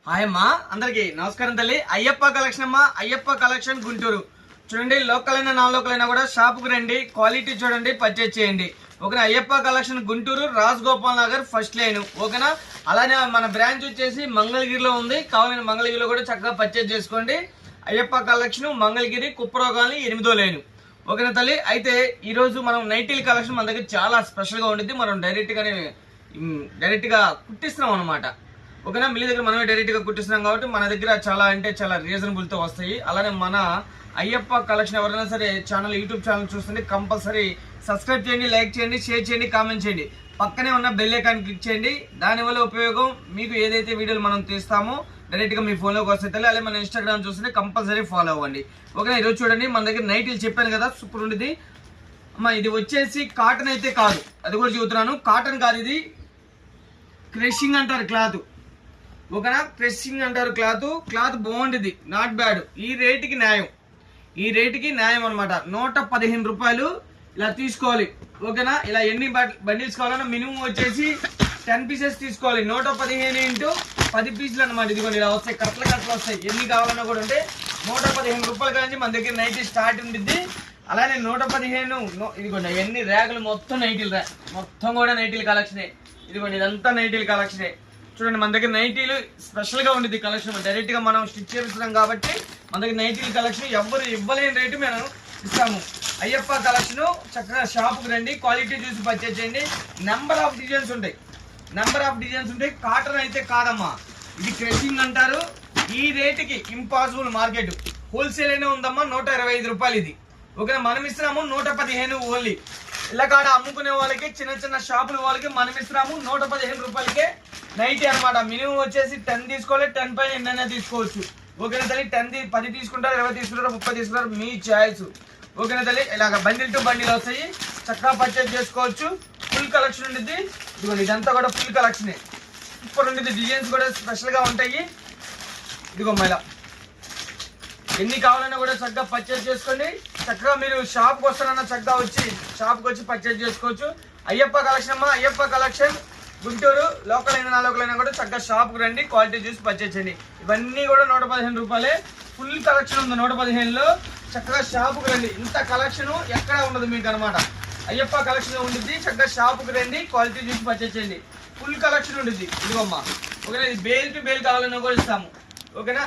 Hi అమ్మా, అందరికి నమస్కారం తల్లి. అయ్యప్ప కలెక్షన్ అమ్మా, అయ్యప్ప కలెక్షన్ గుంటూరు. చూడండి, లోకల్ అయినా నాన్ లోకల్ అయినా కూడా షాపుకు రండి, క్వాలిటీ చూడండి, పర్చేజ్ చేయండి. ఓకేనా? Ayyappa collection Guntur, Raj Gopal Nagar first line. ఓకేనా? అలానే మన బ్రాంచ్ వచ్చేసి మంగళగిరిలో ఉంది. కావాలని మంగళగిరిలో కూడా చక్కగా పర్చేజ్ చేసుకోండి. అయ్యప్ప కలెక్షన్ మంగళగిరి కుప్పరోగాలి 8వ లైన్. ఓకేనా తల్లి? అయితే ఈరోజు మనం నైటీల కలెక్షన్ మన దగ్గర చాలా స్పెషల్గా ఉండిద్ది. మనం డైరెక్ట్గా కుట్టిస్తున్నాం అనమాట. ఓకేనా? మీ దగ్గర మనమే డైరెక్ట్గా కుట్టిస్తున్నాం కాబట్టి మన దగ్గర చాలా అంటే చాలా రీజనబుల్తో వస్తాయి. అలానే మన అయ్యప్ప కలెక్షన్ ఎవరైనా సరే యూట్యూబ్ ఛానల్ చూస్తుంటే కంపల్సరీ సబ్స్క్రైబ్ చేయండి, లైక్ చేయండి, షేర్ చేయండి, కామెంట్ చేయండి. పక్కనే ఉన్న బెల్ ఐకాన్ క్లిక్ చేయండి. దానివల్ల ఉపయోగం మీకు ఏదైతే వీడియోలు మనం తీస్తామో డైరెక్ట్గా మీ ఫోన్లోకి వస్తాయి. అలాగే మన ఇన్స్టాగ్రామ్ చూస్తుంటే కంపల్సరీ ఫాలో అవ్వండి. ఓకేనా? ఈరోజు చూడండి, మన దగ్గర నైటీలు చెప్పాను కదా, సూపర్ ఉండేది అమ్మా. ఇది వచ్చేసి కాటన్ అయితే కాదు, అది కూడా చెబుతున్నాను. కాటన్ కాదు, ఇది క్రషింగ్ అంటారు క్లాత్. ఓకేనా? క్రషింగ్ అంటారు క్లాత్ బాగుంటుంది, నాట్ బ్యాడ్. ఈ రేటుకి న్యాయం అనమాట. 115 రూపాయలు ఇలా తీసుకోవాలి. ఓకేనా? ఇలా ఎన్ని బండిల్స్ కావాలన్నా మినిమం వచ్చేసి 10 పీసెస్ తీసుకోవాలి. 115 ఇంటూ 10 పీసులు అనమాట. ఇదిగోండి, ఇలా వస్తాయి, కట్టలు వస్తాయి. ఎన్ని కావాలన్నా కూడా ఉంటే 115 రూపాయలు కానీ మన దగ్గర నైటీ స్టార్ట్ ఉంటుంది. అలానే 115 ఇదిగోండి, ఎన్ని ర్యాగులు మొత్తం నైటీలు మొత్తం కూడా నైటీలు కలెక్షనే. ఇదిగోండి, ఇదంతా నైటీలు కలెక్షనే. చూడండి, మన దగ్గర నైటీలు స్పెషల్గా ఉండేది కలెక్షన్. డైరెక్ట్గా మనం స్టిచ్ చేస్తున్నాం కాబట్టి మన దగ్గర నైటీలు కలెక్షన్ ఎవ్వరు ఇవ్వలేని రేటు మేము ఇస్తాము. అయ్యప్ప కలెక్షన్ చక్కగా షాప్కి రండి, క్వాలిటీ చూసి పర్చేజ్ చేయండి. నెంబర్ ఆఫ్ డిజైన్స్ ఉంటాయి. కాటన్ అయితే కాదమ్మా, ఇది క్రషింగ్ అంటారు. ఈ రేటుకి ఇంపాసిబుల్. మార్కెట్ హోల్సేల్ అయినా ఉందమ్మా, 125 రూపాయలు ఇది. ఓకేనా? మనం ఇస్తున్నాము 115 ఓన్లీ. ఇలా కాడ అమ్ముకునే వాళ్ళకి, చిన్న షాపుల వాళ్ళకి మనం ఇస్తున్నాము 115 రూపాయలకే నైటీ అనమాట. మినిమం వచ్చేసి 10 తీసుకోవాలి, 10 పైన ఎన్నైనా తీసుకోవచ్చు. ఓకేనా తల్లి? 10 తీసుకుంటారు, 20 తీసుకుంటారు, 30 తీసుకుంటారు, మీ ఛాయిస్. ఓకేనా తల్లి? ఇలాగ బండిల్ టు బండిల్ వస్తాయి, చక్కగా పర్చేజ్ చేసుకోవచ్చు. ఫుల్ కలెక్షన్ ఉంటుంది. ఇదిగోండి, ఇదంతా కూడా ఫుల్ కలెక్షనే. సూపర్ ఉంటుంది. డిజైన్స్ కూడా స్పెషల్గా ఉంటాయి. ఇదిగో ఇలా ఎన్ని కావాలన్నా కూడా చక్కగా పర్చేజ్ చేసుకోండి. చక్కగా మీరు షాప్కి వస్తారన్నా చక్కగా షాప్కి వచ్చి పర్చేజ్ చేసుకోవచ్చు. అయ్యప్ప కలెక్షన్ అమ్మా, అయ్యప్ప కలెక్షన్ గుంటూరు. లోకల్ అయినా నాన్ లోకల్ అయినా కూడా చక్కగా షాప్కి రండి, క్వాలిటీ చూసి పర్చేజ్ చేయండి. ఇవన్నీ కూడా 115 రూపాయలే. ఫుల్ కలెక్షన్ ఉంది 115లో. చక్కగా షాపుకి రండి. ఇంత కలెక్షన్ ఎక్కడా ఉండదు మీకు అనమాట. అయ్యప్ప కలెక్షన్ ఉంటుంది. చక్కగా షాపుకి రండి, క్వాలిటీ చూసి పర్చేజ్ చేయండి. ఫుల్ కలెక్షన్ ఉంటుంది. ఇదిగోమ్మా. ఓకేనా? ఇది బేల్ టు బేల్ కావాలన్నా కూడా ఇస్తాము. ఓకేనా?